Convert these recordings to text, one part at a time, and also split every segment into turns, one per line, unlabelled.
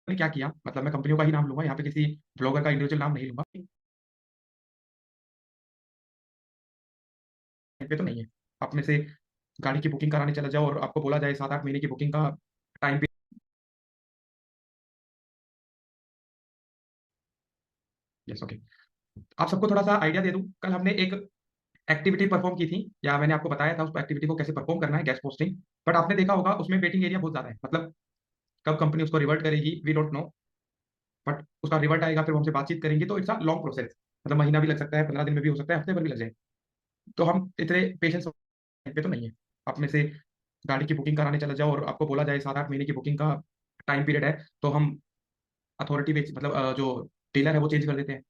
ने क्या किया, मतलब मैं कंपनियों का ही नाम लूंगा, यहाँ पे किसी ब्लॉगर का इंडिविजुअल नाम नहीं लूंगा। पे तो नहीं है, आप में से गाड़ी की बुकिंग कराने चला जाओ और आपको बोला जाए 7-8 महीने की बुकिंग का टाइम पे। Yes, okay. आप सबको थोड़ा सा आइडिया दे दूं, कल हमने एक एक्टिविटी परफॉर्म की थी, या मैंने आपको बताया था उस एक्टिविटी को कैसे परफॉर्म करना है, गैस पोस्टिंग। बट आपने देखा होगा उसमें वेटिंग एरिया बहुत ज्यादा है, मतलब कब कंपनी उसको रिवर्ट करेगी वी डोंट नो। बट उसका रिवर्ट आएगा, फिर वो हमसे बातचीत करेंगे, तो इट्स अ लॉन्ग प्रोसेस। मतलब महीना भी लग सकता है, 15 दिन में भी हो सकता है, हफ्ते भर भी लग जाए। तो हम इतने पेशेंस पे तो नहीं है। आप में से गाड़ी की बुकिंग कराने चला जाओ और आपको बोला जाए 7-8 महीने की बुकिंग का टाइम पीरियड है, तो हम अथॉरिटी बेच मतलब जो डीलर है वो चेंज कर देते हैं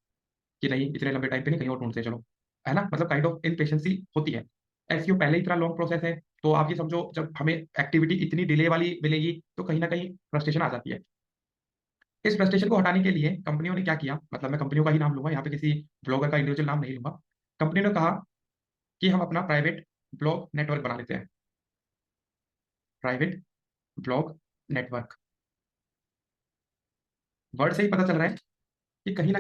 कि नहीं, इतने लंबे टाइम पे नहीं, कहीं और ढूंढते हैं चलो। है ना, मतलब काइंड ऑफ इनपेशेंसी होती है। एसईओ पहले ही इतना लॉन्ग प्रोसेस है, तो आप ये समझो जब हमें एक्टिविटी इतनी डिले वाली मिलेगी तो कहीं ना कहीं फ्रस्ट्रेशन आ जाती है। इस फ्रस्ट्रेशन को हटाने के लिए कंपनियों ने क्या किया, मतलब मैं कंपनियों का ही नाम लूंगा, यहाँ पे किसी ब्लॉगर का इंडिविजुअल नाम नहीं लूंगा। कंपनी ने कहा कि हम अपना प्राइवेट ब्लॉग नेटवर्क बना लेते हैं। प्राइवेट ब्लॉग नेटवर्क, वर्ड से ही पता चल रहा है कि कहीं ना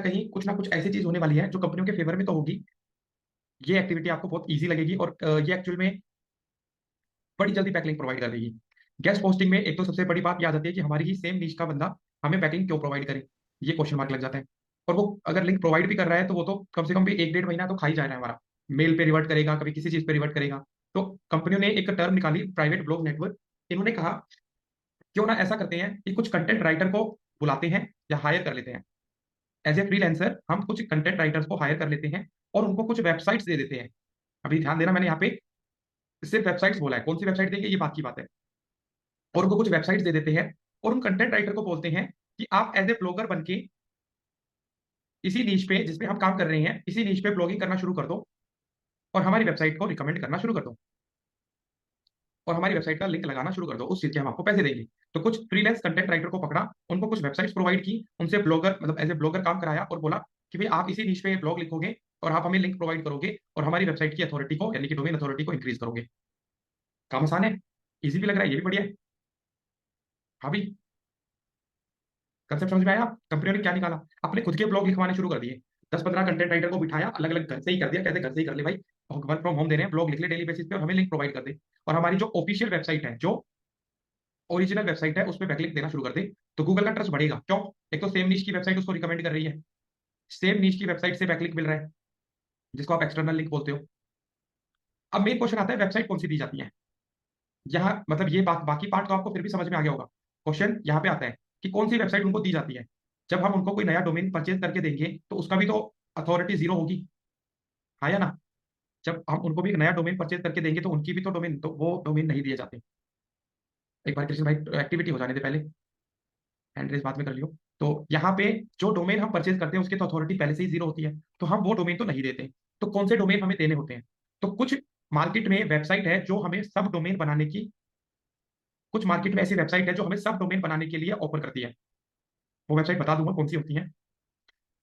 कुछ ऐसी चीज होने वाली है जो कंपनियों के फेवर में तो होगी। ये एक्टिविटी आपको बहुत ईजी लगेगी और ये एक्चुअल में बड़ी जल्दी बैकलिंक प्रोवाइड कर देगी। गेस्ट पोस्टिंग में एक तो सबसे बड़ी बात याद आ जाती है कि हमारी ही सेम नीश का बंदा हमें बैकलिंक क्यों प्रोवाइड करे, ये क्वेश्चन मार्क लग जाता है। और वो अगर लिंक प्रोवाइड भी कर रहा है तो वो तो कम से कम भी 1-1.5 महीना तो खा ही जा रहा है हमारा। मेल पे रिवर्ट करेगा, कभी किसी चीज पे रिवर्ट करेगा। तो कंपनियों ने एक टर्म निकाली, प्राइवेट ब्लॉग नेटवर्क। इन्होंने कहा क्यों ना ऐसा करते हैं कि कुछ कंटेंट राइटर को बुलाते हैं या हायर कर लेते हैं। एज ए फ्रीलांसर हम कुछ कंटेंट राइटर्स को हायर कर लेते हैं और उनको कुछ वेबसाइट्स दे देते हैं। अभी ध्यान देना, मैंने यहाँ पे सिर्फ वेबसाइट्स बोला है, कौन सी वेबसाइट देंगे ये बात की बात है। और उनको कुछ वेबसाइट्स दे देते हैं और उन कंटेंट राइटर को बोलते हैं कि आप एज ए ब्लॉगर बन के इसी नीच पे जिसपे हम काम कर रहे हैं, इसी नीच पे ब्लॉगिंग करना शुरू कर दो और हमारी वेबसाइट को रिकमेंड करना शुरू कर दो और हमारी वेबसाइट का लिंक लगाना शुरू कर दो, उस चीज के हम आपको पैसे देंगे। तो कुछ फ्रीलांस कंटेंट राइटर को पकड़ा, उनको कुछ वेबसाइट्स प्रोवाइड की, उनसे ब्लॉगर मतलब एज ए ब्लॉगर काम कराया और बोला कि भाई आप इसी नीच पे ब्लॉग लिखोगे और आप हमें लिंक प्रोवाइड करोगे और हमारी वेबसाइट की अथॉरिटी को यानी कि डोमेन अथॉरिटी को इंक्रीज करोगे। काम आसान है, इजी भी लग रहा है, ये भी बढ़िया है। हाँ भी, कंसेप्ट समझ में आया। कंपनियों ने क्या निकाला, अपने खुद के ब्लॉग लिखवाने शुरू कर दिए। 10-15 कंटेंट राइटर को बिठाया, अलग अलग घर से ही कर दिया, कहते घर से ही कर ले भाई, वर्क फ्रॉम होम दे रहे हैं, ब्लॉग लिख ले डेली बेसिस पे और हमें लिंक प्रोवाइड कर दे। और हमारी जो ऑफिशियल वेबसाइट है, जो ओरिजिनल वेबसाइट है, उस पर बैकलिंक देना शुरू कर दे। तो गूगल का ट्रस्ट बढ़ेगा, क्यों? एक तो सेम नीच की वेबसाइट उसको रिकमेंड कर रही है, सेम नीच की वेबसाइट से बैकलिंक मिल रहा है, जिसको आप एक्सटर्नल लिंक बोलते हो। अब मेन क्वेश्चन आता है, वेबसाइट कौन सी दी जाती है। यहाँ मतलब ये बाकी पार्ट तो आपको फिर भी समझ में आ गया होगा। क्वेश्चन यहाँ पे आता है कि कौन सी वेबसाइट उनको दी जाती है। जब हम उनको कोई नया डोमेन परचेज करके देंगे तो उसका भी तो अथॉरिटी जीरो होगी, हाँ या ना। जब हम उनको भी एक नया डोमेन परचेज करके देंगे तो उनकी भी तो डोमेन, तो वो डोमेन नहीं दिए जाते। एक बार कृष्ण भाई एक्टिविटी हो जाने दे पहले, हैंड रेस बाद में कर लियो। तो यहाँ पे जो डोमेन हम परचेज करते हैं उसकी तो अथॉरिटी पहले से ही जीरो होती है, तो हम वो डोमेन तो नहीं देते। तो कौन से डोमेन हमें देने होते हैं? तो कुछ मार्केट में वेबसाइट है जो हमें सब डोमेन बनाने की, कुछ मार्केट में ऐसी वेबसाइट है जो हमें सब डोमेन बनाने के लिए ऑफर करती है। वो वेबसाइट बता दूंगा कौन सी होती है।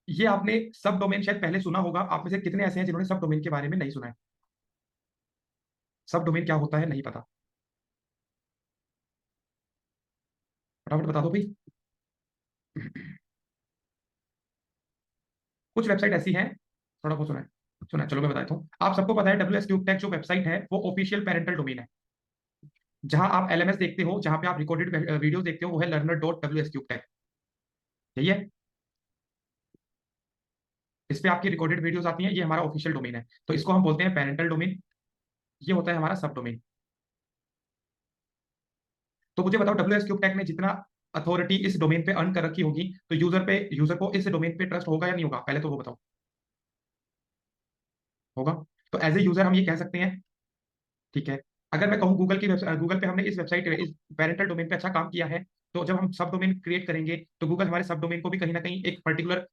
ये आपने सब डोमेन शायद पहले सुना होगा, आप में से कितने ऐसे हैं जिन्होंने सब डोमेन के बारे में नहीं सुना है? सब डोमेन क्या होता है नहीं पता? फटाफट बता दो भाई। कुछ वेबसाइट ऐसी हैं, थोड़ा बहुत सुना है, सुना है, चलो मैं बताता हूँ। आप सबको पता है डब्ल्यू एस क्यूब टेक जो वेबसाइट है वो ऑफिशियल पेरेंटल डोमेन है। जहां आप एलएमएस देखते हो, जहां पे आप रिकॉर्डेड वीडियो देखते हो, वो है learner.wsqtech। यही है, इस पे आपकी रिकॉर्डेड वीडियोस आती हैं, ये हमारा ऑफिशियल डोमेन है, तो इसको हम बोलते हैं पेरेंटल डोमेन। ये होता है हमारा सब डोमेन। तो मुझे बताओ डब्ल्यू एस क्यूब टेक ने जितना अथॉरिटी इस डोमेन पे अर्न कर रखी होगी, तो यूजर को इस डोमेन पे ट्रस्ट होगा या नहीं होगा, पहले तो वो बताओ। होगा। तो एज ए यूजर हम ये कह सकते हैं, ठीक है। अगर मैं कहूँ गूगल की वेबसाइट, गूगल पे हमने इस वेबसाइट इस पेरेंटल डोमेन पे अच्छा काम किया है, तो जब हम सब डोमेन क्रिएट करेंगे तो गूगल हमारे सब डोमेन को भी कहीं ना कहीं एक पर्टिकुलर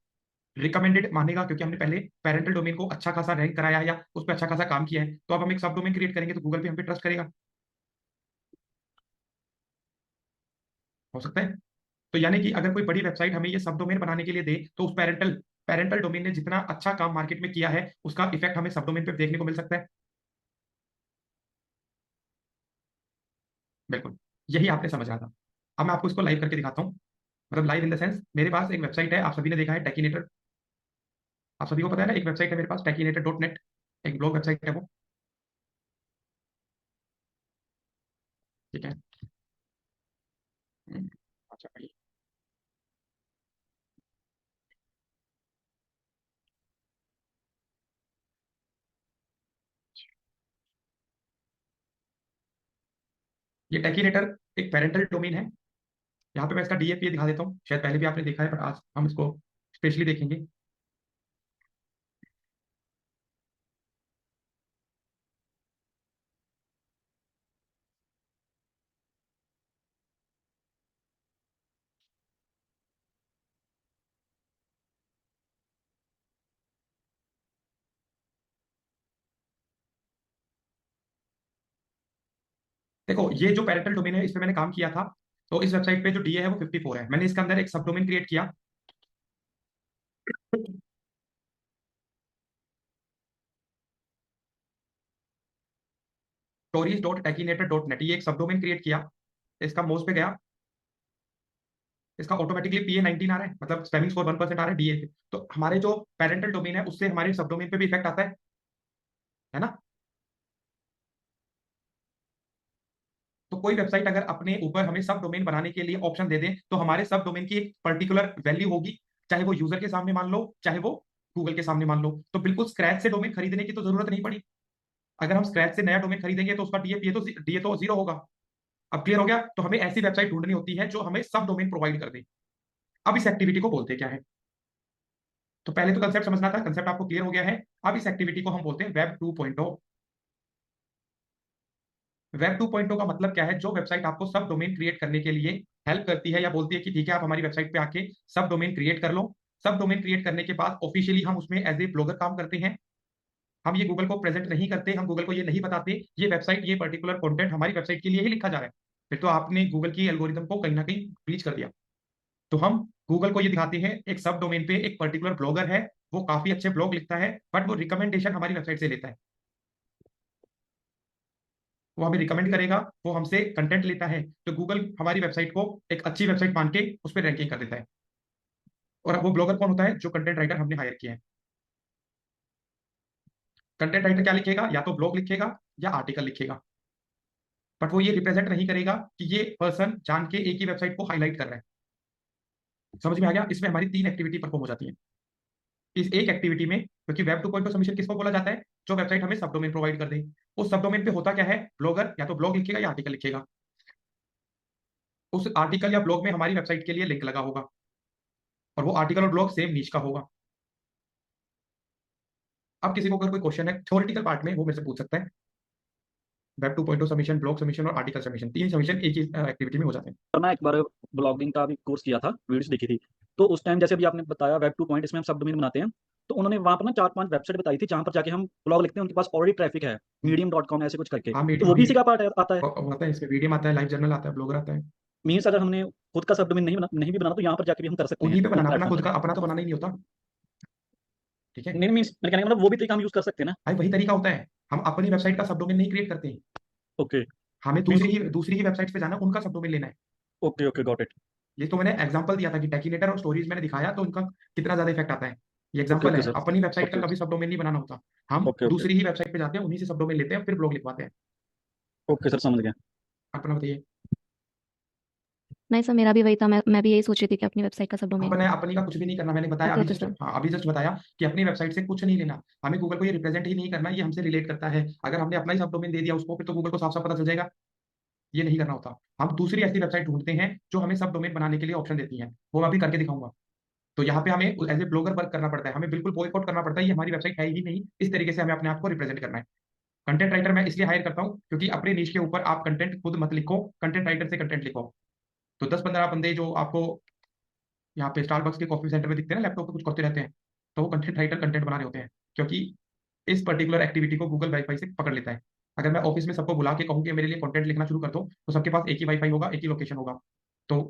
रिकमेंडेड मानेगा, क्योंकि हमने पहले पेरेंटल डोमेन को अच्छा खासा रैंक कराया है या उस पर अच्छा खासा काम किया है। तो अब हम एक सब डोमेन क्रिएट करेंगे तो गूगल भी हम पे ट्रस्ट करेगा। हो सकता है। तो यानी कि अगर कोई बड़ी वेबसाइट हमें ये सब डोमेन बनाने के लिए दे, तो उस पेरेंटल पेरेंटल डोमेन ने जितना अच्छा काम मार्केट में किया है उसका इफेक्ट हमें सब डोमेन पे देखने को मिल सकता है। बिल्कुल, यही आपने समझा था। अब मैं आपको इसको लाइव करके दिखाता हूँ। मतलब लाइव इन द सेंस मेरे पास एक वेबसाइट है, आप सभी ने देखा है टेकिनेटर, आप सभी को पता है ना, एक वेबसाइट है मेरे पास टेकिनेटर.net, एक ब्लॉग वेबसाइट है वो। ठीक है। हम्म, अच्छा भाई। ये टेकिनेटर एक पेरेंटल डोमेन है। यहाँ पे मैं इसका डीएपीए दिखा देता हूँ, शायद पहले भी आपने देखा है पर आज हम इसको स्पेशली देखेंगे। देखो ये जो पेरेंटल डोमेन है इस पे मैंने काम किया था, तो इस वेबसाइट पे जो डीए है वो 54 है। मैंने इसके अंदर एक सब डोमेन क्रिएट किया, stories.techinator.net, ये एक सब डोमेन क्रिएट किया। इसका मोस्ट पे गया, इसका ऑटोमेटिकली PA19 आ रहा है, मतलब स्पैमिंग स्कोर 1% आ रहा है डीए पे। तो हमारे जो पेरेंटल डोमेन है उससे हमारे सब डोमेन पे भी इफेक्ट आता है ना। तो कोई वेबसाइट अगर अपने ऊपर हमें सब डोमेन बनाने के लिए ऑप्शन दे दे, तो हमारे सब डोमेन की एक पर्टिकुलर वैल्यू होगी, चाहे वो यूजर के सामने मान लो, चाहे वो गूगल के सामने मान लो। तो बिल्कुल स्क्रैच से डोमेन खरीदने की तो जरूरत नहीं पड़ी। अगर हम स्क्रैच से नया डोमेन खरीदेंगे तो उसका डीए तो जीरो होगा। अब क्लियर हो गया। तो हमें ऐसी वेबसाइट ढूंढनी होती है जो हमें सब डोमेन प्रोवाइड कर दे। अब इस एक्टिविटी को बोलते क्या है? तो पहले तो कंसेप्ट समझना था, कंसेप्ट आपको क्लियर हो गया है। अब इस एक्टिविटी को हम बोलते हैं वेब 2.0। वेब 2.0 का मतलब क्या है? जो वेबसाइट आपको सब डोमेन क्रिएट करने के लिए हेल्प करती है या बोलती है कि ठीक है आप हमारी वेबसाइट पे आके सब डोमेन क्रिएट कर लो। सब डोमेन क्रिएट करने के बाद ऑफिशियली हम उसमें एज ए ब्लॉगर काम करते हैं। हम ये गूगल को प्रेजेंट नहीं करते, हम गूगल को ये नहीं बताते ये वेबसाइट, ये पर्टिकुलर कंटेंट हमारी वेबसाइट के लिए ही लिखा जा रहा है। फिर तो आपने गूगल की एल्गोरिदम को कहीं ना कहीं ब्लीच कर दिया। तो हम गूगल को ये दिखाते हैं एक सब डोमेन पे एक पर्टिकुलर ब्लॉगर है, वो काफी अच्छे ब्लॉग लिखता है, बट वो रिकमेंडेशन हमारी वेबसाइट से लेता है। वो हमें रिकमेंड करेगा, वो हमसे कंटेंट लेता है, तो गूगल हमारी वेबसाइट को एक अच्छी वेबसाइट मान के उस पर रैंकिंग कर देता है। और अब वो ब्लॉगर कौन होता है? जो कंटेंट राइटर हमने हायर किया है। कंटेंट राइटर क्या लिखेगा? या तो ब्लॉग लिखेगा या आर्टिकल लिखेगा, बट वो ये रिप्रेजेंट नहीं करेगा कि ये पर्सन जान के एक ही वेबसाइट को हाईलाइट कर रहा है। समझ में आ गया? इसमें हमारी तीन एक्टिविटी परफॉर्म हो जाती है इस एक एक्टिविटी में, क्योंकि वेब 2.0 सबमिशन किसको बोला जाता है? जो वेबसाइट हमें सब डोमेन प्रोवाइड कर दे। उस सब डोमेन पे होता क्या है? ब्लॉगर या तो ब्लॉग लिखेगा या आर्टिकल लिखेगा। उस आर्टिकल या ब्लॉग में हमारी वेबसाइट के लिए लिंक लगा होगा, और वो आर्टिकल और ब्लॉग सेम नीच का होगा। अब किसी को अगर कोई क्वेश्चन है थ्योरेटिकल पार्ट में, वो मेरे से पूछ सकता है। वेब 2.0 सबमिशन, ब्लॉग सबमिशन और आर्टिकल सबमिशन, तीन सबमिशन एक ही एक्टिविटी में हो जाते हैं।
और मैं एक बार ब्लॉगिंग का भी कोर्स किया था, वीडियोस देखी थी। तो उस टाइम जैसे भी आपने बताया वेब 2 पॉइंट, इसमें हम सब डोमेन बनाते हैं। तो उन्होंने वहाँ पर ना 4-5 वेबसाइट बताई थी जहाँ पर जाके हम ब्लॉग लिखते हैं, उनके पास ऑलरेडी ट्रैफिक है, medium.com ऐसे कुछ करके।
हाँ
तो
मीडियम,
वो
हाँ
भी इसी का
मीडियम
पार्ट आता है।
आता है, इसमें मीडियम आता है, लाइव जर्नल आता है, ब्लॉगर आता है।
मीन्स अगर हमने खुद का सब डोमेन नहीं भी बनाना, तो यहाँ पर जाके भी हम कर सकते हैं
उन्हीं पे
उन
बनाना, अपना
प्लेटफॉर्म
खुद
पर।
का अपना तो बनाना ही नहीं होता। ठीक है।
नहीं मीन्स मेरे कहने का मतलब वो भी तरीका हम यूज कर सकते हैं ना।
भाई वही तरीका होता है, हम अपनी वेबसाइट का सब डोमेन नहीं क्रिएट करते हैं।
ओके।
हमें
मीन्स
दूसरी ही वेबसाइट पे जाना है, उनका सब डोमेन लेना है।
Okay okay got it.
ये तो मैंने एग्जांपल दिया था कि टेकिनेटर और स्टोरीज मैंने दिखाया तो उनका कितना ज्यादा इफेक्ट आता है। ये
ओके
एग्जांपल
ओके
है,
सर।
अपनी वेबसाइट का
ओके
कभी सब डोमेन नहीं बनाना होता। हम
ओके ओके
दूसरी ही वेबसाइट पे जाते हैं, उन्हीं से सब डोमेन लेते हैं, फिर ब्लॉग लिखवाते हैं।
ओके सर, समझ गया।
अपना बताइए।
नहीं सर, मेरा भी वही था। मैं भी यही सोच रही थी कि अपनी वेबसाइट का सब डोमेन।
अपने अपनी का कुछ भी नहीं करना, मैंने बताया
ओके
अभी
ओके
जस्ट,
सर।
हाँ अभी जस्ट बताया कि अपनी वेबसाइट से कुछ नहीं लेना। हमें गूगल को ये रिप्रेजेंट ही नहीं करना, ये हमसे रिलेट करता है। अगर हमने अपना ही सब डोमेन दे दिया उसको, फिर तो गूगल को साफ साफ पता चल जाएगा। ये नहीं करना होता। हम दूसरी ऐसी वेबसाइट ढूंढते हैं जो हमें सब डोमेन बनाने के लिए ऑप्शन देती है, वो मैं अभी करके दिखाऊंगा। तो यहाँ पे हमें एज ए ब्लॉगर वर्क करना पड़ता है, हमें बिल्कुल बॉयकॉट करना पड़ता है, ये हमारी वेबसाइट है ही नहीं, इस तरीके से हमें अपने आप को रिप्रेजेंट करना है। कंटेंट राइटर मैं इसलिए हायर करता हूँ क्योंकि अपने नीच के ऊपर आप कंटेंट खुद मत लिखो, कंटेंट राइटर से कंटेंट लिखो। तो 10-15 बंदे जो आपको यहाँ पे स्टारबक्स के कॉफी सेंटर में दिखते हैं ना, लैपटॉप पे कुछ करते रहते हैं, तो वो कंटेंट राइटर कंटेंट बना रहे होते हैं, क्योंकि इस पर्टिकुलर एक्टिविटी को गूगल वाईफाई से पकड़ लेता है। अगर मैं ऑफिस में सबको बुला के कहूँ कि मेरे लिए कंटेंट लिखना शुरू कर दो, तो सबके पास एक ही वाईफाई होगा, एक ही लोकेशन होगा। तो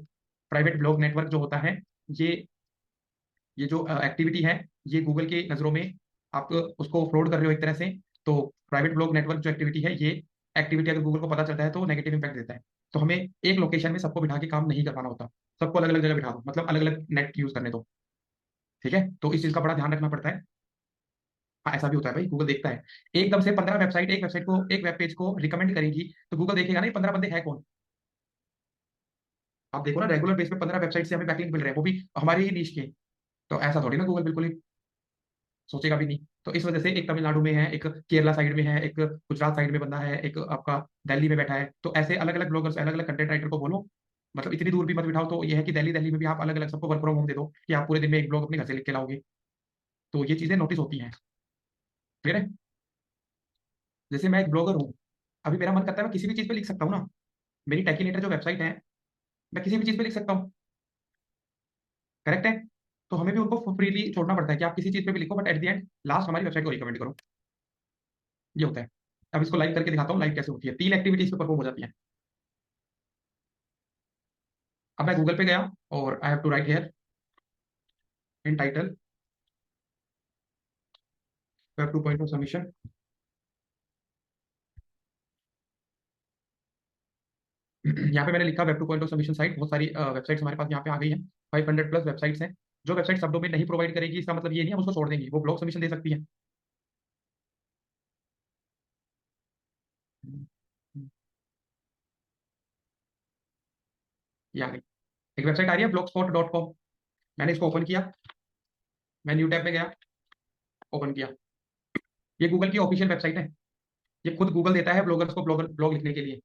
प्राइवेट ब्लॉग नेटवर्क जो होता है, ये ये जो एक्टिविटी है, ये गूगल के नज़रों में आप उसको फ्रॉड कर रहे हो एक तरह से। तो प्राइवेट ब्लॉग नेटवर्क जो एक्टिविटी है, ये एक्टिविटी अगर गूगल को पता चलता है तो नेगेटिव इंपैक्ट देता है। तो हमें एक लोकेशन में सबको बिठा के काम नहीं करवाना होता। सबको अलग अलग जगह बिठा दो, मतलब अलग अलग नेट यूज करने दो। ठीक है, तो इस चीज का बड़ा ध्यान रखना पड़ता है। हाँ, ऐसा भी होता है भाई, गूगल देखता है। एकदम से 15 वेबसाइट एक वेबसाइट को, एक वेब पेज को रिकमेंड करेंगी, तो गूगल देखेगा नहीं 15 बंदे हैं कौन। आप देखो ना, रेगुलर बेस पे 15 वेबसाइट से हमें बैकलिंक मिल रहे हैं, वो भी हमारे ही नीश के। तो ऐसा थोड़ी ना गूगल बिल्कुल ही सोचेगा भी नहीं। तो इस वजह से एक तमिलनाडु में है, एक केरला साइड में है, एक गुजरात साइड में बंदा है, एक आपका दिल्ली में बैठा है। तो ऐसे अलग अलग ब्लॉगर्स, अलग अलग कंटेंट राइटर को बोलो, मतलब इतनी दूर भी मत बिठाओ। तो ये है कि दिल्ली दिल्ली में भी आप अलग अलग सबको वर्क फ्रॉम होम दे दो, कि आप पूरे दिन में एक ब्लॉग अपने घर से लिख के लाओगे। तो ये चीजें नोटिस होती हैं। क्लियर है? जैसे मैं एक ब्लॉगर हूँ, अभी मेरा मन करता है मैं किसी भी चीज पे लिख सकता हूँ ना। मेरी टेकिनेटर जो वेबसाइट है, मैं किसी भी चीज पे लिख सकता हूँ। करेक्ट है? तो हमें भी उनको फ्रीली छोड़ना पड़ता है कि आप किसी चीज पे भी लिखो, but at the end last हमारी वेबसाइट को रिकमेंड करो। ये होता है। अब इसको लाइव करके दिखाता हूँ, लाइव कैसे होती है। 3 एक्टिविटीज पे परफॉर्म हो जाती है। अब मैं गूगल पे गया और I have to write here in title web 2.0 submission. यहाँ पे मैंने लिखा वेब 2.0 सबमिशन साइट। बहुत सारी वेबसाइट्स हमारे पास यहाँ पे आ गई हैं। 500+ वेबसाइट्स हैं। जो वेबसाइट सब डोमेन नहीं प्रोवाइड करेगी, इसका मतलब ये नहीं है हम उसको छोड़ देंगे, वो ब्लॉग सबमिशन दे सकती है। ये आ गई। एक वेबसाइट आ रही है blogspot.com। मैंने इसको ओपन किया, मैं न्यू टैब में गया, ओपन किया। ये गूगल की ऑफिशियल वेबसाइट है। ये खुद गूगल देता है ब्लॉगर्स को ब्लॉग लिखने के लिए।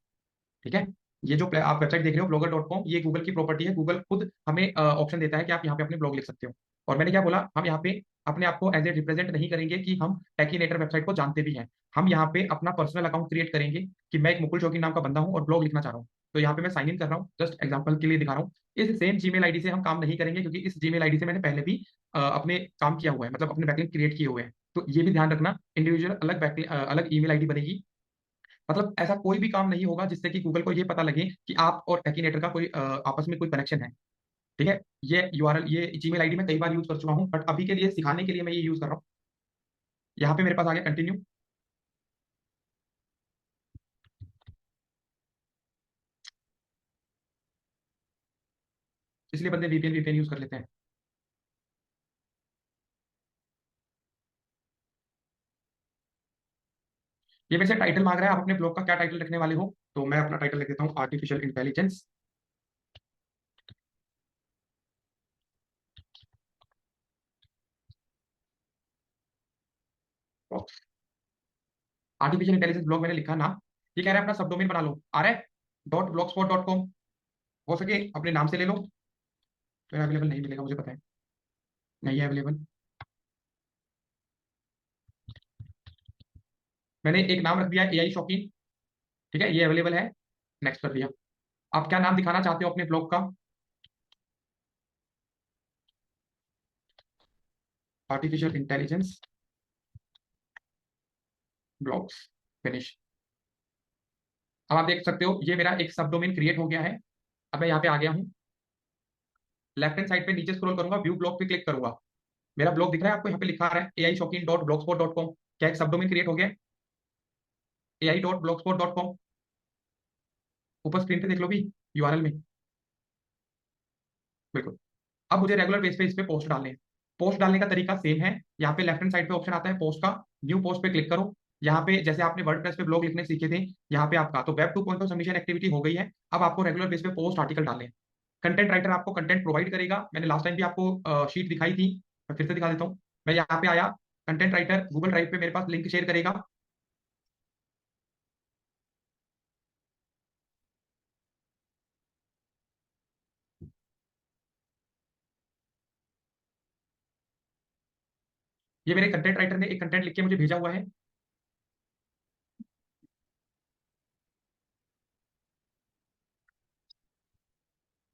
ठीक है? ये जो आप वेबसाइट देख रहे हो blogger.com, ये गूगल की प्रॉपर्टी है। गूगल खुद हमें ऑप्शन देता है कि आप यहाँ पे अपने ब्लॉग लिख सकते हो। और मैंने क्या बोला, हम यहाँ पे अपने आप को एज ए रिप्रेजेंट नहीं करेंगे कि हम टेकीनेटर वेबसाइट को जानते भी हैं। हम यहाँ पे अपना पर्सनल अकाउंट क्रिएट करेंगे कि मैं एक मुकुल शौकीन नाम का बंदा हूँ और ब्लॉग लिखना चाह रहा हूँ। तो यहाँ पे मैं साइन इन कर रहा हूँ, जस्ट एग्जाम्पल के लिए दिखा रहा हूँ। इस सेम जीमेल आईडी से हम काम नहीं करेंगे, क्योंकि इस जीमेल आईडी से मैंने पहले भी अपने काम किया हुआ है, मतलब अपने बैकलिंक क्रिएट किए हुए हैं। तो ये भी ध्यान रखना, इंडिविजुअल अलग अलग ईमेल आईडी बनेगी। मतलब ऐसा कोई भी काम नहीं होगा जिससे कि गूगल को ये पता लगे कि आप और टेकीनेटर का कोई आपस में कोई कनेक्शन है। ठीक है? ये यूआरएल, ये जीमेल आईडी मैं कई बार यूज कर चुका हूँ, बट अभी के लिए सिखाने के लिए मैं ये यूज कर रहा हूँ। यहाँ पे मेरे पास आ गया कंटिन्यू। इसलिए बंदे वीपीएन वीपीएन यूज कर लेते हैं। ये मेरे से टाइटल मांग रहा है, आप अपने ब्लॉग का क्या टाइटल रखने वाले हो। तो मैं अपना टाइटल लिख देता हूँ, artificial intelligence. Artificial intelligence blog मैंने लिखा नाम। ये कह रहा है अपना सब डोमेन बना लो, आ रहा है .blogspot.com। हो सके अपने नाम से ले लो। तो अवेलेबल नहीं मिलेगा, मुझे पता है, नहीं है अवेलेबल। मैंने एक नाम रख दिया एआई शौकीन। ठीक है, ये अवेलेबल है। नेक्स्ट कर दिया। आप क्या नाम दिखाना चाहते हो अपने ब्लॉग का? Artificial intelligence blogs. फिनिश। अब आप देख सकते हो ये मेरा एक सब डोमेन क्रिएट हो गया है। अब मैं यहाँ पे आ गया हूँ। लेफ्ट हैंड साइड पे नीचे स्क्रॉल करूंगा, व्यू ब्लॉग पे क्लिक करूंगा। मेरा ब्लॉग दिख रहा है आपको, यहाँ पे लिखा रहा है ai shaukin.blogspot.com। क्या एक सब डोमेन क्रिएट हो गया? ai.blogspot.com। ऊपर स्क्रीन पे देख लो भी, यूआरएल में। बिल्कुल। अब मुझे रेगुलर बेस पे इस पे पोस्ट डालने हैं। पोस्ट डालने का तरीका सेम है। यहाँ पे लेफ्ट हैंड साइड पे ऑप्शन आता है पोस्ट का। न्यू पोस्ट पे क्लिक करो। यहाँ पे जैसे आपने वर्डप्रेस पे ब्लॉग लिखने सीखे थे, यहाँ पे आपका तो वेब 2.0 सबमिशन एक्टिविटी हो गई है। अब आपको रेगुलर बेस पे पोस्ट आर्टिकल डालने हैं। कंटेंट राइटर आपको कंटेंट प्रोवाइड करेगा। मैंने लास्ट टाइम भी आपको शीट दिखाई थी, मैं फिर से दिखा देता हूँ। मैं यहाँ पे आया, कंटेंट राइटर गूगल ड्राइव पे मेरे पास लिंक शेयर करेगा। ये मेरे कंटेंट राइटर ने एक कंटेंट लिख के मुझे भेजा हुआ है।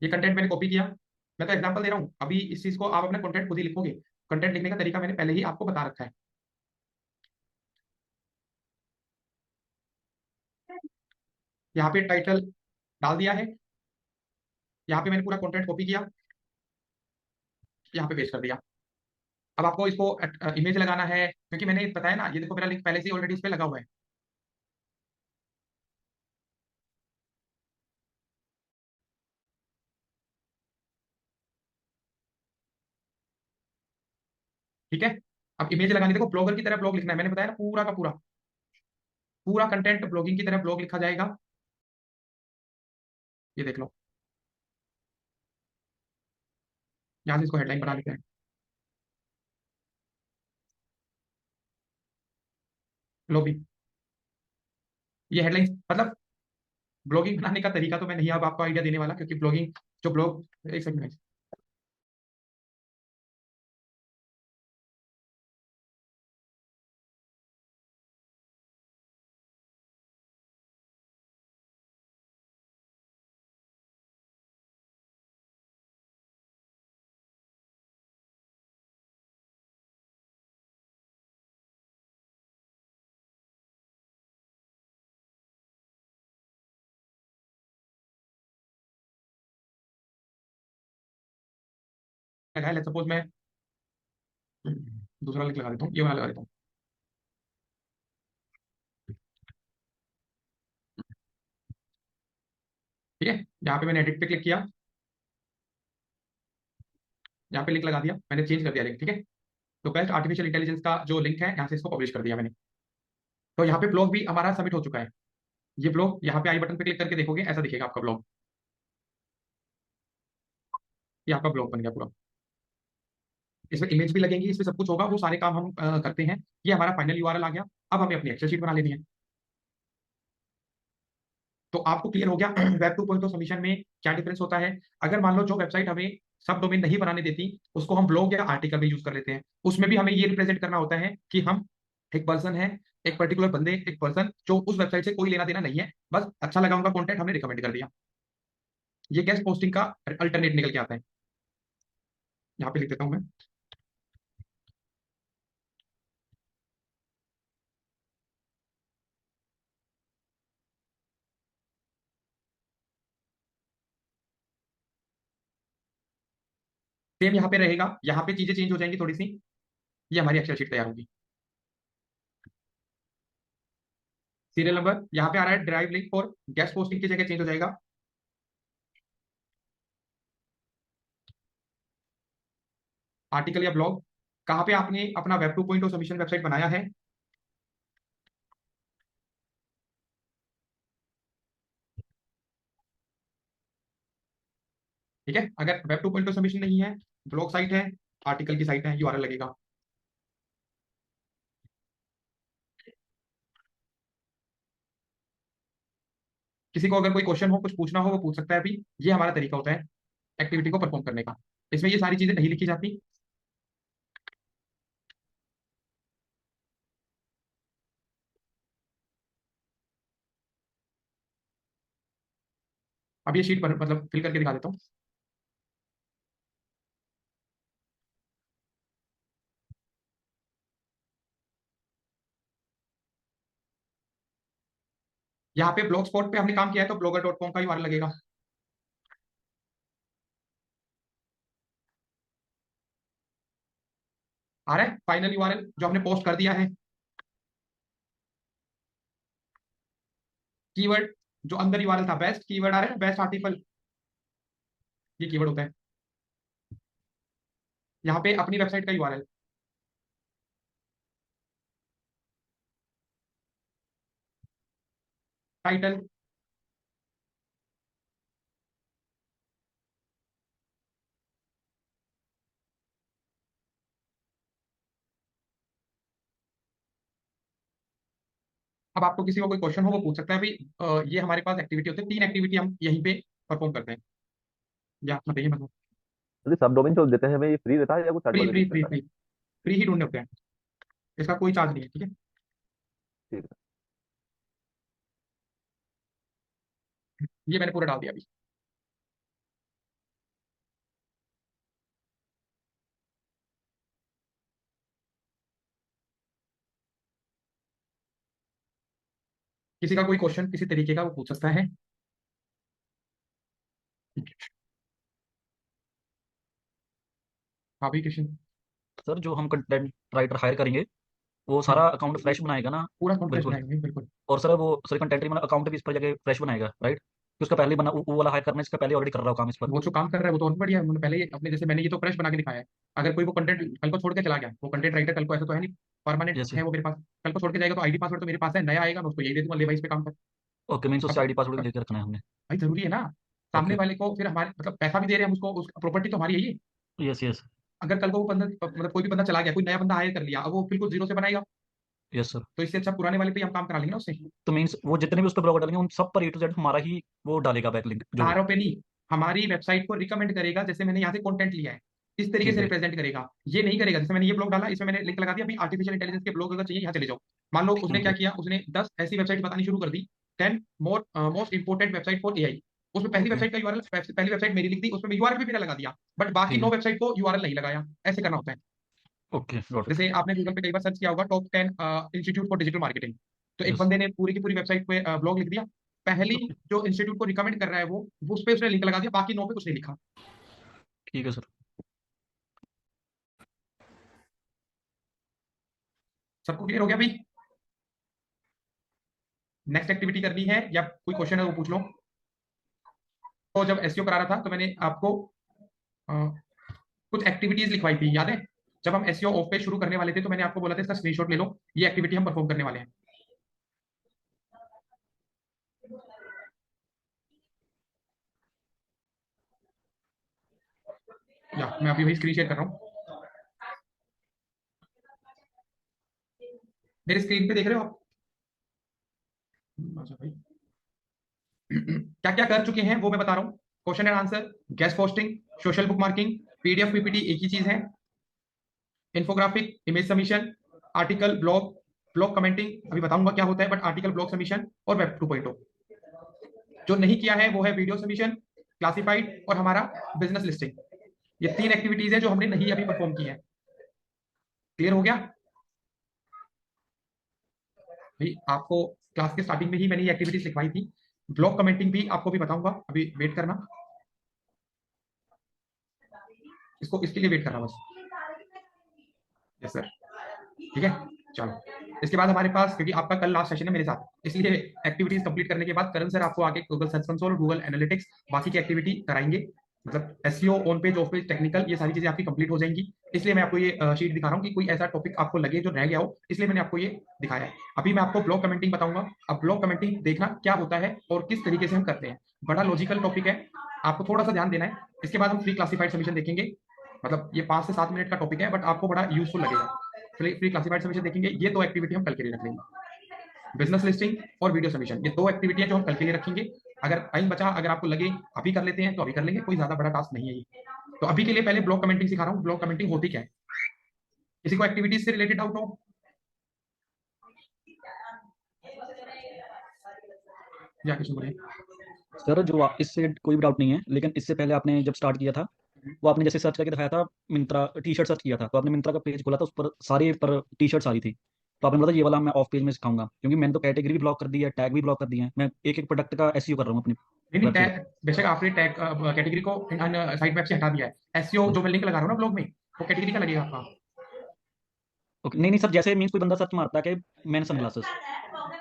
ये कंटेंट मैंने कॉपी किया। मैं तो एग्जांपल दे रहा हूँ, अभी इस चीज को आप अपना कंटेंट खुद ही लिखोगे। कंटेंट लिखने का तरीका मैंने पहले ही आपको बता रखा है। यहाँ पे टाइटल डाल दिया है। यहाँ पे मैंने पूरा कंटेंट कॉपी किया, यहाँ पे पेस्ट कर दिया। अब आपको इसको इमेज लगाना है, क्योंकि मैंने बताया ना, ये देखो मेरा लिंक पहले से ही ऑलरेडी इस पे लगा हुआ है। ठीक है। अब इमेज लगानी, देखो ब्लॉगर की तरह ब्लॉग लिखना है, मैंने बताया ना, पूरा का पूरा पूरा कंटेंट ब्लॉगिंग की तरह ब्लॉग लिखा जाएगा। ये देख लो, यहाँ से इसको हेडलाइन बना लेते हैं। लो भी, ये हेडलाइन मतलब ब्लॉगिंग बनाने का तरीका तो मैं नहीं अब आपको आइडिया देने वाला, क्योंकि ब्लॉगिंग जो ब्लॉग, एक सेकंड, लगाया, लेट्स सपोज मैं दूसरा लिंक लगा देता हूँ, ये वाला लगा देता हूँ। ठीक है, यहाँ पे मैंने एडिट पे क्लिक किया, यहाँ पे लिंक लगा दिया, मैंने चेंज कर दिया लिंक। ठीक है, तो बेस्ट आर्टिफिशियल इंटेलिजेंस का जो लिंक है, यहाँ से इसको पब्लिश कर दिया मैंने। तो यहाँ पे ब्लॉग भी हमारा सबमिट हो चुका है। ये ब्लॉग यहाँ पे आई बटन पे क्लिक करके देखोगे, ऐसा दिखेगा आपका ब्लॉग। ये आपका ब्लॉग बन गया पूरा। इसमें इमेज भी लगेंगी, इसमें सब कुछ होगा, वो सारे काम हम करते हैं। ये हमारा फाइनल यूआरएल आ गया। अब हमें अपनी एक्सेल शीट बना लेनी है। तो आपको क्लियर हो गया वेब 2.0 सबमिशन में क्या डिफरेंस होता है। अगर मान लो जो वेबसाइट हमें सब डोमेन नहीं बनाने देती, उसको हम ब्लॉग या आर्टिकल में यूज कर लेते हैं। उसमें भी हमें ये रिप्रेजेंट करना होता है कि हम एक पर्सन है, एक पर्टिकुलर बंदे, एक पर्सन जो उस वेबसाइट से कोई लेना देना नहीं है, बस अच्छा लगा उनका कंटेंट, हमने रिकमेंड कर दिया। ये गेस्ट पोस्टिंग का अल्टरनेट निकल के आता है। यहाँ पे लिख देता हूँ मैं। सेम यहाँ पे रहेगा, यहाँ पे चीजें चेंज हो जाएंगी थोड़ी सी। ये हमारी एक्सेल शीट तैयार होगी। सीरियल नंबर यहाँ पे आ रहा है, ड्राइव लिंक और गेस्ट पोस्टिंग की जगह चेंज हो जाएगा। आर्टिकल या ब्लॉग, कहाँ पे आपने अपना वेब 2.0 सबमिशन वेबसाइट बनाया है। ठीक है, अगर वेब 2.0 सबमिशन नहीं है, ब्लॉग साइट है, आर्टिकल की साइट है, यूआरएल लगेगा। किसी को अगर कोई क्वेश्चन हो, कुछ पूछना हो, वो पूछ सकता है अभी। ये हमारा तरीका होता है एक्टिविटी को परफॉर्म करने का। इसमें ये सारी चीजें नहीं लिखी जाती। अब ये शीट पर मतलब फिल करके दिखा देता हूँ। यहाँ पे ब्लॉग स्पॉट पे हमने काम किया है, तो blogger.com का यूआरएल लगेगा। आ रहा है फाइनल यूआरएल जो हमने पोस्ट कर दिया है। कीवर्ड जो अंदर यूआरएल था, बेस्ट कीवर्ड आ रहा है, बेस्ट आर्टिकल, ये कीवर्ड होता है। यहाँ पे अपनी वेबसाइट का यूआरएल, टाइटल, अब आपको किसी को कोई क्वेश्चन हो, वो पूछ सकता है अभी। ये हमारे पास एक्टिविटी होती है, 3 एक्टिविटी हम यहीं पे परफॉर्म करते हैं। या आप बताइए मतलब।
तो सब डोमेन जो देते हैं हमें, ये फ्री रहता है या कुछ चार्ज
फ्री
वगैरह
फ्री
भी
फ्री
रहता है?
फ्री फ्री ही ढूंढने होते हैं, इसका कोई चार्ज नहीं है। ठीक है,
ठीक है।
ये मैंने पूरा डाल दिया अभी। किसी का कोई क्वेश्चन किसी तरीके का वो पूछ सकता है। हाँ भी कृष्ण।
सर जो हम कंटेंट राइटर हायर करेंगे वो
हम्म,
सारा अकाउंट फ्रेश बनाएगा ना?
पूरा कॉन्फ्रेंस
बिल्कुल।
बनाएंगे बिल्कुल।
और सर वो सर कंटेंट मतलब अकाउंट भी इस पर जगह फ्रेश बनाएगा, राइट? कि उसका पहले बना वो वाला हायर करना है, इसका पहले ऑलरेडी कर रहा हो काम इस पर।
वो जो काम कर रहा है वो तो और भी बढ़िया है। उन्होंने पहले ये अपने, जैसे मैंने ये तो फ्रेश बना के दिखाया है। अगर कोई वो कंटेंट कल को छोड़ के चला गया, वो कंटेंट राइटर कल को, ऐसा तो है नहीं परमानेंट
जैसे
है वो मेरे पास, कल को छोड़ के जाएगा तो आईडी पासवर्ड तो मेरे पास है, नया आएगा मैं उसको यही दे दूंगा, ले भाई इस पे काम कर।
ओके, मीन्स उससे
अब
आईडी पासवर्ड भी लेकर रखना है हमने।
भाई जरूरी है ना, सामने
ओके।
वाले को फिर हमारे मतलब पैसा भी दे रहे हैं हम उसको, उस प्रॉपर्टी तो हमारी है ये।
Yes yes.
अगर कल को वो बंदा मतलब कोई भी बंदा चला गया, कोई नया बंदा हायर कर लिया, अब वो बिल्कुल जीरो से बनाएगा,
यस सर।
तो इससे अच्छा पुराने वाले पे ही हम काम करा लेंगे ना उससे।
तो मीन्स वो जितने भी उस पर ब्लॉग डालेंगे उन सब पर A to Z हमारा ही वो डालेगा बैकलिंक जो भी।
सारों पे नहीं, हमारी वेबसाइट को रिकमेंड करेगा, जैसे मैंने यहाँ से कंटेंट लिया है इस तरीके
ठीक
से
है।
रिप्रेजेंट करेगा। ये नहीं करेगा जैसे मैंने ये ब्लॉग डाला, इसमें मैंने लिंक लगा दिया, अभी आर्टिफिशियल इंटेलिजेंस के ब्लॉग अगर चाहिए यहाँ चले जाओ। मान लो उसने
ठीक
क्या
है।
किया, उसने 10 ऐसी वेबसाइट बतानी शुरू कर दी, 10 most important website for AI. उसमें पहली
ओके।
वेबसाइट का यूआरएल, पहली वेबसाइट मेरी लिख दी, उसमें यूआरएल भी मेरा लगा दिया, बट बाकी
ठीक
9
है।
वेबसाइट को यूआरएल नहीं लगाया। ऐसे करना होता है।
Okay got it.
जैसे आपने गूगल पे कई बार सर्च किया होगा top 10 institute for digital marketing, तो एक
यस।
बंदे ने पूरी की पूरी वेबसाइट पे ब्लॉग लिख दिया, पहली जो इंस्टीट्यूट को रिकमेंड कर रहा है वो उस पे उसने लिंक लगा दिया, बाकी 9 पे कुछ नहीं लिखा।
ठीक है सर।
सबको क्लियर हो गया भाई? नेक्स्ट एक्टिविटी करनी है या कोई क्वेश्चन है वो पूछ लो। तो जब एसईओ करा रहा था तो मैंने आपको अ, कुछ एक्टिविटीज लिखवाई थी, याद है? जब हम एसईओ ऑफ पे शुरू करने वाले थे तो मैंने आपको बोला था इसका स्क्रीनशॉट ले लो, ये एक्टिविटी हम परफॉर्म करने वाले हैं। या मैं अभी वही स्क्रीन शेयर कर रहा हूँ, मेरे स्क्रीन पे देख रहे हो आप? अच्छा भाई, क्या क्या कर चुके हैं वो मैं बता रहा हूँ। Question and answer, guest posting, social book marking, PDF PPT एक ही चीज है, infographic, image submission, article, blog, blog commenting अभी बताऊंगा क्या होता है, बट आर्टिकल, ब्लॉग सबमिशन और वेब 2.0। जो नहीं किया है वो है वीडियो सबमिशन, क्लासिफाइड और हमारा बिजनेस लिस्टिंग। ये 3 एक्टिविटीज है जो हमने नहीं अभी परफॉर्म की है। क्लियर हो गया भाई? आपको क्लास के स्टार्टिंग में ही मैंने ये एक्टिविटीज लिखवाई थी। ब्लॉग कमेंटिंग भी आपको भी बताऊंगा, अभी वेट करना, इसको इसके लिए वेट करना बस। यस सर, ठीक है। चलो, इसके बाद हमारे पास, क्योंकि आपका कल लास्ट सेशन है मेरे साथ, इसलिए एक्टिविटीज कंप्लीट करने के बाद करण सर आपको आगे Google search console, Google analytics, बाकी की एक्टिविटी कराएंगे। मतलब SEO, on page, of page, technical, ये सारी चीजें आपकी कंप्लीट हो जाएंगी। इसलिए मैं आपको ये शीट दिखा रहा हूँ कि कोई ऐसा टॉपिक आपको लगे जो रह गया हो, इसलिए मैंने आपको ये दिखाया है। अभी मैं आपको ब्लॉग कमेंटिंग बताऊंगा। अब ब्लॉग कमेंटिंग देखना क्या होता है और किस तरीके से हम करते हैं, बड़ा लॉजिकल टॉपिक है, आपको थोड़ा सा ध्यान देना है। इसके बाद हम फ्री क्लासिफाइड सबमिशन देखेंगे, मतलब ये 5 से 7 मिनट का टॉपिक है, बट आपको बड़ा यूजफुल लगेगा। फ्री क्लासिफाइड सबमिशन देखेंगे, ये 2 एक्टिविटी हम कल के लिए रख लेंगे, बिजनेस लिस्टिंग और वीडियो सबमिशन, ये 2 एक्टिविटी है जो हम कल के लिए रखेंगे। अगर टाइम बचा, अगर आपको लगे अभी कर लेते हैं तो अभी कर लेंगे, कोई ज्यादा बड़ा टास्क नहीं है ये। तो अभी के लिए पहले ब्लॉग कमेंटिंग सिखा रहा हूँ। ब्लॉग कमेंटिंग होती क्या है? किसी को एक्टिविटीज से रिलेटेड डाउट हो या किसी को नहीं?
सर जो इससे कोई भी डाउट नहीं है, लेकिन इससे पहले आपने जब स्टार्ट किया था, वो आपने जैसे सर्च करके दिखाया था, मिंत्रा टी शर्ट सर्च किया था, तो आपने मिंत्रा का पेज खोला था, उस पर सारे पर टी शर्ट्स आ रही थी। तो आपने बोला था ये वाला मैं ऑफ पेज में सिखाऊंगा, क्योंकि मैंने तो कैटेगरी भी ब्लॉक कर दी है, टैग भी ब्लॉक कर दिए हैं, मैं एक एक प्रोडक्ट का एसईओ कर रहा हूँ अपनी
नहीं नहीं,
वेबसाइट
टैग बेशक आपने टैग कैटेगरी को साइट मैप से हटा दिया है। एसईओ
पे।
जो मैं लिंक लगा रहा हूँ ना ब्लॉग में, वो कैटेगरी का लगेगा आपका।
ओके, नहीं नहीं सर, जैसे मीन्स कोई बंदा सर्च मारता है कि मैन सनग्लासेस,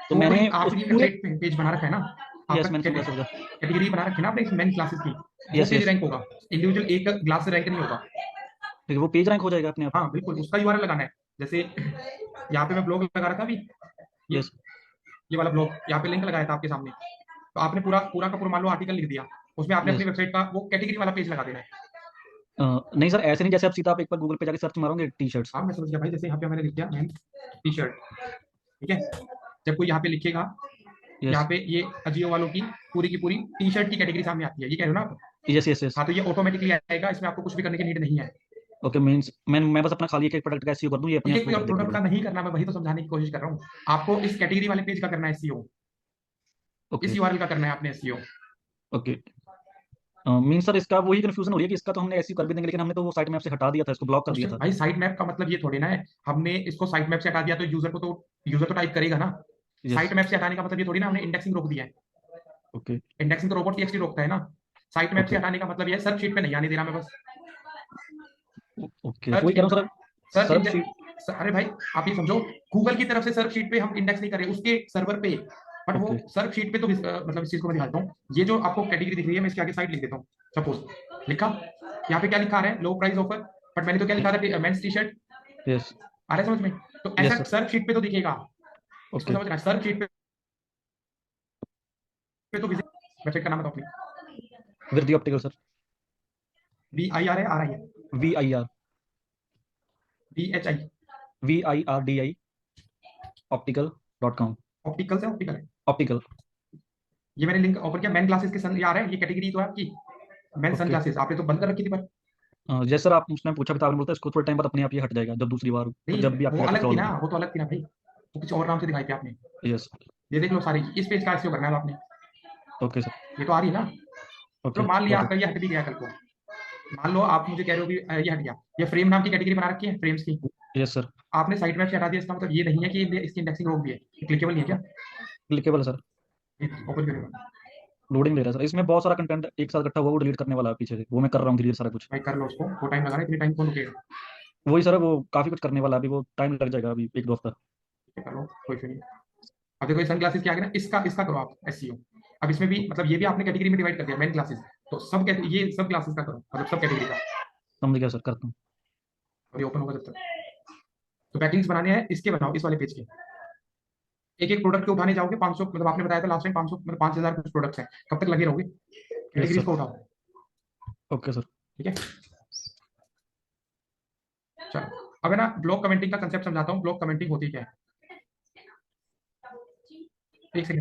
तो
वो भाई
मैंने उस
आपने
पूरे।
पेज बना रखा है ना आपका,
यस, मैन सनग्लासेस का।
कैटेगरी बना रखी है ना आपने मेन क्लासेस की, वो
यस
पेज
यस।
रैंक होगा। इंडिविजुअल एक ग्लास से रैंक नहीं होगा।
ठीक है, वो पेज रैंक हो जाएगा अपने आप।
हाँ बिल्कुल, उसका यूआरएल लगाना है। जैसे यहाँ पे मैं ब्लॉग लगा रहा था अभी, ये
यस।
ये वाला ब्लॉग, यहाँ पे लिंक लगाया था आपके सामने, तो आपने पूरा पूरा का पूरा मान लो आर्टिकल लिख दिया, उसमें आपने अपनी
यस।
वेबसाइट का वो कैटेगरी वाला पेज लगा देना है।
नहीं सर, ऐसे नहीं, जैसे आप सीधा आप एक बार गूगल पे जाके सर्च मारोगे टी शर्ट्स।
हाँ मैं समझ गया भाई, जैसे यहाँ पे मैंने लिख दिया मैन टी शर्ट, ठीक है। जब कोई यहाँ पे लिखेगा,
यस
यहाँ पे ये अजियो वालों की पूरी टी शर्ट की कैटेगरी सामने आती है, ये कह रहे हो ना आप?
Yes yes yes.
हाँ, तो ये ऑटोमेटिकली आएगा, इसमें आपको कुछ भी करने की नीड नहीं है।
ओके, मीन्स मैं बस अपना खाली एक एक प्रोडक्ट का एसईओ कर दूं, ये अपने
एक
आप
एक
वो कर देगा
प्रोडक्ट का
ऑटोमेटिक।
नहीं करना, मैं वही तो समझाने की कोशिश कर रहा हूँ। आपको इस कैटेगरी वाले पेज का करना है एसईओ, इस
ओके।
यूआरएल का करना है आपने एसईओ।
ओके, मीन्स सर इसका वही कंफ्यूजन हो रही है कि इसका तो हमने एसईओ कर भी देंगे, लेकिन हमने तो वो साइट मैप से हटा दिया था, इसको ब्लॉक कर दिया
क्वेश्चन
था।
भाई, साइट मैप का मतलब ये थोड़ी ना है हमने इसको साइट मैप से हटा दिया तो यूजर तो टाइप करेगा ना।
यस।
साइट मैप से हटाने का मतलब ये थोड़ी ना हमने इंडेक्सिंग रोक दिया है।
ओके।
इंडेक्सिंग तो रोबोट टीएक्सटी रोकता है ना। साइट मैप से
ओके।
हटाने का मतलब ये है सर्च शीट पे नहीं आने दे रहा मैं बस।
ओके,
सर्च
वही कह रहा हूँ सर,
सर्च
सर्च शीट।
अरे भाई, आप ये समझो, गूगल की तरफ से सर्च शीट पे हम इंडेक्स नहीं कर रहे, उसके सर्वर पे बट वो
ओके
सर्च शीट पे तो मतलब इस चीज को मैं दिखाता हूँ। ये जो आपको कैटेगरी दिख रही है, मैं इसके आगे साइड लिख देता हूँ। सपोज लिखा, यहाँ पे क्या लिखा आ रहा है, लो प्राइस ऑफर, बट मैंने तो क्या लिखा था, मेंस टी शर्ट।
यस
आ रहा है समझ में? तो
यस
ऐसा
सर
सर्च शीट पे तो दिखेगा, इसको
ओके
समझना है। सर्च शीट पे तो वेबसाइट का नाम बताओ अपनी।
विरदी ऑप्टिकल सर
VIR है, RI है?
VIR
VHI?
VIRDI optical.com
optical से ऑप्टिकल है।
ऑप्टिकल
ये मैंने लिंक ओपन किया, मेन क्लासेस के सन ये आ रहा है, ये कैटेगरी तो है आपकी मेन सन
ओके
क्लासेस। आपने तो बंद कर रखी थी पर।
जैसे सर आप उसने पूछा भी था, आपने बोलता इसको थोड़ा टाइम बाद अपने आप ये हट जाएगा जब दूसरी बार
नहीं,
जब भी आपकी
वो
वेबसाइट
अलग थी
क्रॉल
ना,
होगी।
वो तो अलग थी ना भाई, वो किसी और नाम से दिखाई थी आपने।
यस
ये देख लो सारी, इस पेज का SEO करना है आपने।
ओके सर
ये तो आ रही है ना।
ओके
चलो मान लिया
गॉट
आपका
इट
ये हट भी गया कल को। मान लो आप मुझे कह रहे हो कि ये हट गया। ये फ्रेम नाम की कैटेगरी बना रखी है, फ्रेम्स की।
यस सर
आपने साइट मैप से हटा दिया, इसका मतलब ये नहीं है कि इसकी इंडेक्सिंग रोक भी है, क्लिकेबल नहीं है क्या?
क्लिकेबल सर
ओपन करेगा
लोडिंग ले रहा है सर, इसमें बहुत सारा कंटेंट एक साथ इकट्ठा हुआ, वो डिलीट करने वाला है पीछे से, वो मैं कर रहा हूँ धीरे धीरे सारा कुछ।
भाई, कर लो उसको, वो टाइम लगा रहा है, इतनी टाइम कौन रुकेगा?
वही सर वो काफी कुछ करने वाला है अभी, वो टाइम लग जाएगा अभी एक दो हफ्ता।
कर लो, कोई इशू नहीं। अब देखो ये सन क्लासेस के आगे ना, इसका इसका करो आप SEO। अब इसमें भी मतलब ये भी आपने कैटेगरी में डिवाइड कर दिया, मेन क्लासेस। तो ये सब क्लासेस का करो, मतलब सब कैटेगरी का।
समझ गया सर, करता हूँ।
और ये ओपन होगा जब तक। तो बैकलिंक्स बनाने हैं, इसके बनाओ, इस वाले पेज के। एक एक प्रोडक्ट के उठाने जाओगे 500, मतलब आपने बताया था लास्ट टाइम 500 मतलब 5000 कुछ प्रोडक्ट्स हैं। कब तक लगे रहोगे?
यस
कैटेगरीज
सर
को उठाओ।
ओके सर
ठीक है, चलो अब है ना, ब्लॉक कमेंटिंग का कंसेप्ट समझाता हूँ। ब्लॉक कमेंटिंग होती क्या है, एक सेकंड।